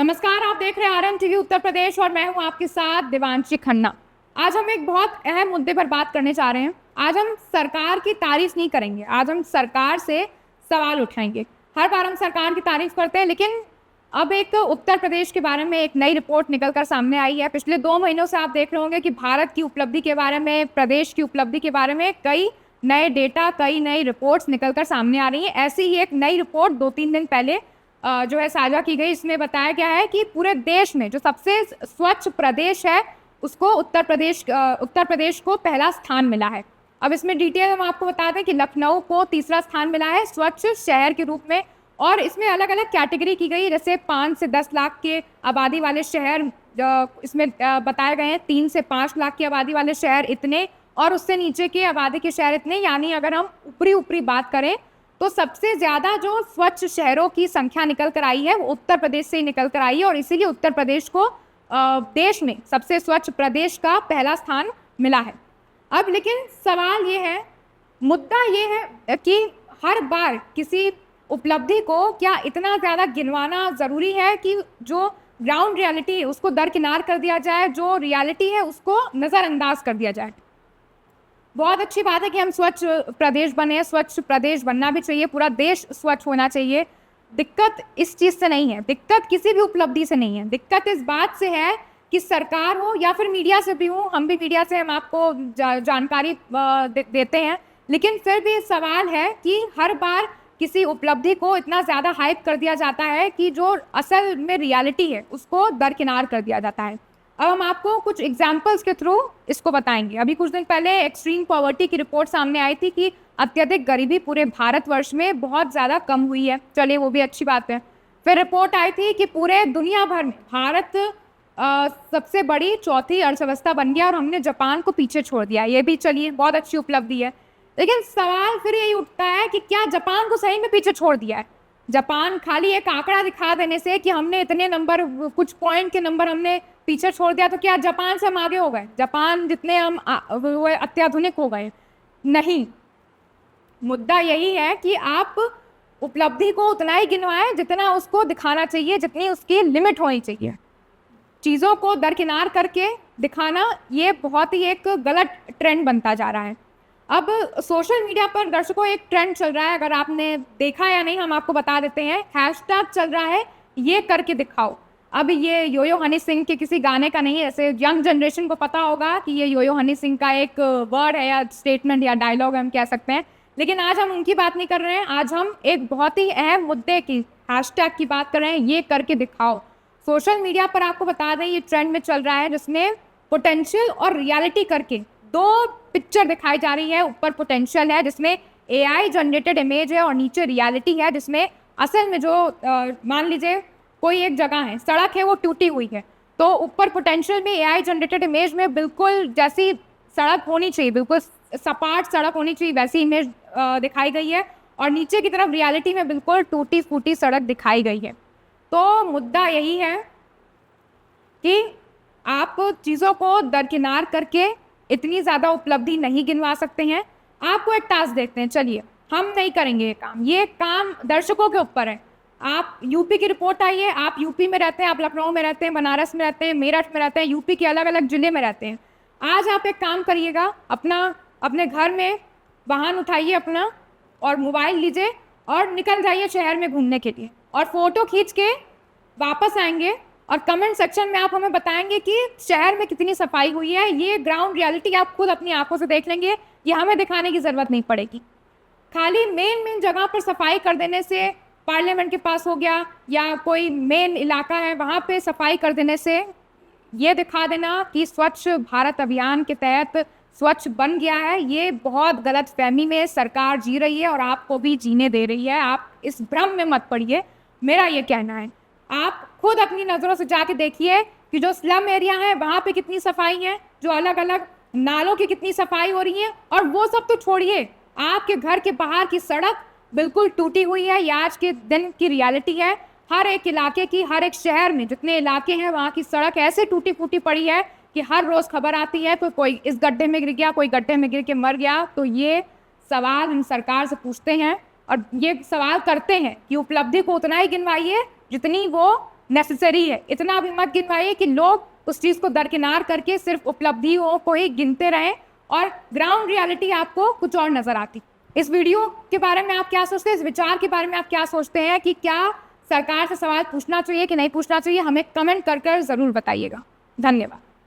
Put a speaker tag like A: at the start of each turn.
A: नमस्कार, आप देख रहे हैं आरएन टीवी उत्तर प्रदेश और मैं हूं आपके साथ देवांशी खन्ना। आज हम एक बहुत अहम मुद्दे पर बात करने जा रहे हैं। आज हम सरकार की तारीफ नहीं करेंगे, आज हम सरकार से सवाल उठाएंगे। हर बार हम सरकार की तारीफ करते हैं, लेकिन अब एक उत्तर प्रदेश के बारे में एक नई रिपोर्ट निकलकर सामने आई है। पिछले 2 महीनों से आप देख रहे होंगे कि भारत की उपलब्धि के बारे में, प्रदेश की उपलब्धि के बारे में कई नए डेटा, कई नई रिपोर्ट्स निकलकर सामने आ रही हैं। ऐसी ही एक नई रिपोर्ट 2-3 दिन पहले जो है साझा की गई। इसमें बताया गया है कि पूरे देश में जो सबसे स्वच्छ प्रदेश है उसको उत्तर प्रदेश को पहला स्थान मिला है। अब इसमें डिटेल हम आपको बता दें कि लखनऊ को तीसरा स्थान मिला है स्वच्छ शहर के रूप में। और इसमें अलग अलग कैटेगरी की गई, जैसे 5 से 10 लाख के आबादी वाले शहर इसमें बताए गए हैं। 3 से 5 लाख की आबादी वाले शहर इतने, और उससे नीचे के आबादी के शहर इतने। यानी अगर हम ऊपरी बात करें तो सबसे ज़्यादा जो स्वच्छ शहरों की संख्या निकल कर आई है वो उत्तर प्रदेश से ही निकल कर आई है, और इसीलिए उत्तर प्रदेश को देश में सबसे स्वच्छ प्रदेश का पहला स्थान मिला है। अब लेकिन सवाल ये है, मुद्दा ये है कि हर बार किसी उपलब्धि को क्या इतना ज़्यादा गिनवाना ज़रूरी है कि जो ग्राउंड रियलिटी है उसको दरकिनार कर दिया जाए, जो रियलिटी है उसको नज़रअंदाज कर दिया जाए। बहुत अच्छी बात है कि हम स्वच्छ प्रदेश बने, स्वच्छ प्रदेश बनना भी चाहिए, पूरा देश स्वच्छ होना चाहिए। दिक्कत इस चीज़ से नहीं है, दिक्कत किसी भी उपलब्धि से नहीं है। दिक्कत इस बात से है कि सरकार हो या फिर मीडिया से भी हो, हम भी मीडिया से हम आपको जानकारी देते हैं, लेकिन फिर भी सवाल है कि हर बार किसी उपलब्धि को इतना ज़्यादा हाइप कर दिया जाता है कि जो असल में रियलिटी है उसको दरकिनार कर दिया जाता है। अब हम आपको कुछ एग्जाम्पल्स के थ्रू इसको बताएंगे। अभी कुछ दिन पहले एक्सट्रीम पॉवर्टी की रिपोर्ट सामने आई थी कि अत्यधिक गरीबी पूरे भारतवर्ष में बहुत ज़्यादा कम हुई है। चलिए, वो भी अच्छी बात है। फिर रिपोर्ट आई थी कि पूरे दुनिया भर में भारत सबसे बड़ी चौथी अर्थव्यवस्था बन गया और हमने जापान को पीछे छोड़ दिया। ये भी चलिए बहुत अच्छी उपलब्धि है, लेकिन सवाल फिर यही उठता है कि क्या जापान को सही में पीछे छोड़ दिया है? जापान खाली एक आंकड़ा दिखा देने से कि हमने इतने नंबर, कुछ पॉइंट के नंबर हमने पीछे छोड़ दिया, तो क्या जापान से हम आगे हो गए? जापान जितने हम वो अत्याधुनिक हो गए? नहीं। मुद्दा यही है कि आप उपलब्धि को उतना ही गिनवाएं जितना उसको दिखाना चाहिए, जितनी उसकी लिमिट होनी चाहिए। चीज़ों को दरकिनार करके दिखाना ये बहुत ही एक गलत ट्रेंड बनता जा रहा है। अब सोशल मीडिया पर दर्शकों एक ट्रेंड चल रहा है, अगर आपने देखा या नहीं हम आपको बता देते हैं। हैशटैग चल रहा है ये करके दिखाओ। अब ये योयो हनी सिंह के किसी गाने का नहीं है, जैसे यंग जनरेशन को पता होगा कि ये योयो हनी सिंह का एक वर्ड है या स्टेटमेंट या डायलॉग हम कह सकते हैं, लेकिन आज हम उनकी बात नहीं कर रहे हैं। आज हम एक बहुत ही अहम मुद्दे की, हैशटैग की बात कर रहे हैं, ये करके दिखाओ। सोशल मीडिया पर आपको बता दें ये ट्रेंड में चल रहा है, जिसमें पोटेंशियल और रियलिटी करके 2 पिक्चर दिखाई जा रही है। ऊपर पोटेंशियल है जिसमें AI जनरेटेड इमेज है और नीचे रियलिटी है जिसमें असल में जो मान लीजिए कोई एक जगह है, सड़क है, वो टूटी हुई है, तो ऊपर पोटेंशियल में AI जनरेटेड इमेज में बिल्कुल जैसी सड़क होनी चाहिए, बिल्कुल सपाट सड़क होनी चाहिए, वैसी इमेज दिखाई गई है, और नीचे की तरफ रियलिटी में बिल्कुल टूटी फूटी सड़क दिखाई गई है। तो मुद्दा यही है कि आप चीज़ों को दरकिनार करके इतनी ज़्यादा उपलब्धि नहीं गिनवा सकते हैं। आपको एक टास्क देखते हैं, चलिए हम नहीं करेंगे ये काम दर्शकों के ऊपर है। आप यूपी की रिपोर्ट आई है, आप यूपी में रहते हैं, आप लखनऊ में रहते हैं, बनारस में रहते हैं, मेरठ में रहते हैं, यूपी के अलग अलग ज़िले में रहते हैं। आज आप एक काम करिएगा, अपने घर में वाहन उठाइए अपना और मोबाइल लीजिए और निकल जाइए शहर में घूमने के लिए, और फ़ोटो खींच के वापस आएंगे और कमेंट सेक्शन में आप हमें बताएंगे कि शहर में कितनी सफाई हुई है। ये ग्राउंड रियलिटी आप खुद अपनी आंखों से देख लेंगे, ये हमें दिखाने की ज़रूरत नहीं पड़ेगी। खाली मेन जगह पर सफाई कर देने से, पार्लियामेंट के पास हो गया या कोई मेन इलाका है वहाँ पे सफाई कर देने से, ये दिखा देना कि स्वच्छ भारत अभियान के तहत स्वच्छ बन गया है, ये बहुत गलत फहमी में सरकार जी रही है और आपको भी जीने दे रही है। आप इस भ्रम में मत पड़िए, मेरा ये कहना है। आप खुद अपनी नज़रों से जाके देखिए कि जो स्लम एरिया है वहाँ पे कितनी सफाई है, जो अलग अलग नालों की कितनी सफाई हो रही है। और वो सब तो छोड़िए, आपके घर के बाहर की सड़क बिल्कुल टूटी हुई है, ये आज के दिन की रियलिटी है। हर एक इलाके की, हर एक शहर में जितने इलाके हैं वहाँ की सड़क ऐसे टूटी फूटी पड़ी है कि हर रोज़ खबर आती है तो कोई इस गड्ढे में गिर गया, कोई गड्ढे में गिर के मर गया। तो ये सवाल हम सरकार से पूछते हैं और ये सवाल करते हैं कि उपलब्धि को उतना ही गिनवाइए जितनी वो नेसेसरी है। इतना भी मत गिनवाइए कि लोग उस चीज़ को दरकिनार करके सिर्फ उपलब्धियों को ही गिनते रहें और ग्राउंड रियलिटी आपको कुछ और नज़र आती। इस वीडियो के बारे में आप क्या सोचते हैं, इस विचार के बारे में आप क्या सोचते हैं कि क्या सरकार से सवाल पूछना चाहिए कि नहीं पूछना चाहिए, हमें कमेंट कर ज़रूर बताइएगा। धन्यवाद।